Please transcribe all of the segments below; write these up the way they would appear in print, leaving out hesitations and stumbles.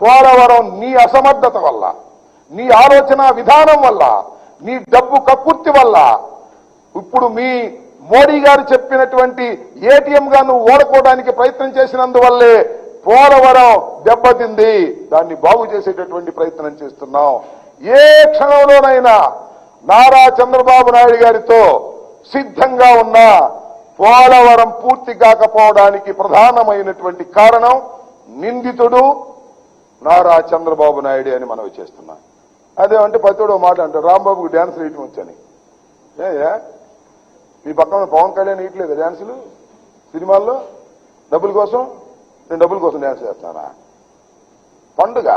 పోలవరం నీ అసమర్థత వల్ల, నీ ఆలోచన విధానం వల్ల, నీ డబ్బు కక్కుర్తి వల్ల, ఇప్పుడు మీ మోడీ గారు చెప్పినటువంటి ఏటీఎం గా నువ్వు ఓడుకోవడానికి ప్రయత్నం చేసినందువల్లే పోలవరం దెబ్బతింది. దాన్ని బాగు చేసేటటువంటి ప్రయత్నం చేస్తున్నాం. ఏ క్షణంలోనైనా నారా చంద్రబాబు నాయుడు గారితో సిద్ధంగా ఉన్న పోలవరం పూర్తి కాకపోవడానికి ప్రధానమైనటువంటి కారణం నిందితుడు నారా చంద్రబాబు నాయుడు అని మనవి చేస్తున్నాం. అదేమంటే పతితో మాట అంటారు, రాంబాబుకి డ్యాన్స్ వేయటం వచ్చని. మీ పక్కన పవన్ కళ్యాణ్ వేయట్లేదు డ్యాన్సులు సినిమాల్లో డబ్బుల కోసం? నేను డబ్బుల కోసం డ్యాన్స్ చేస్తానా? పండుగ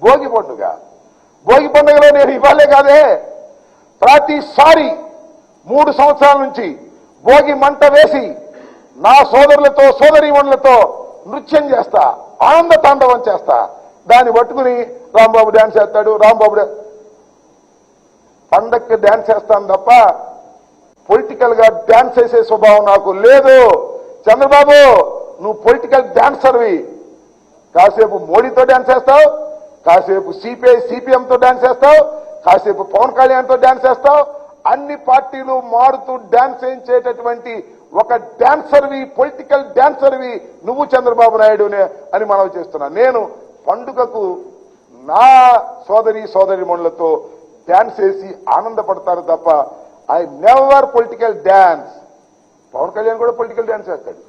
భోగి పండుగ. భోగి పండుగలో నేను ఇవ్వాలే కాదే, ప్రతిసారి 3 సంవత్సరాల నుంచి భోగి మంట వేసి నా సోదరులతో సోదరీమణులతో నృత్యం చేస్తా, ఆనంద తాండవం చేస్తా. దాన్ని పట్టుకుని రాంబాబు డ్యాన్స్ చేస్తాడు, రాంబాబు పండక్కి డ్యాన్స్ చేస్తాను తప్ప పొలిటికల్ గా డ్యాన్స్ చేసే స్వభావం నాకు లేదు. చంద్రబాబు, నువ్వు పొలిటికల్ డాన్సర్వి. కాసేపు మోడీతో డాన్స్ చేస్తావు, కాసేపు సిపిఐ సిపిఎంతో డాన్స్ చేస్తావు, కాసేపు పవన్ కళ్యాణ్తో డాన్స్ చేస్తావు. అన్ని పార్టీలు మారుతూ డాన్స్ చేయించేటటువంటి ఒక డాన్సర్వి, పొలిటికల్ డాన్సర్వి నువ్వు చంద్రబాబు నాయుడు అని మనవి చేస్తున్నా. నేను పండుగకు నా సోదరీమణులతో డాన్స్ చేసి ఆనందపడతాను తప్ప I never political dance. Pawan Kalyan కూడా పొలిటికల్ డాన్స్ చేస్తాడు.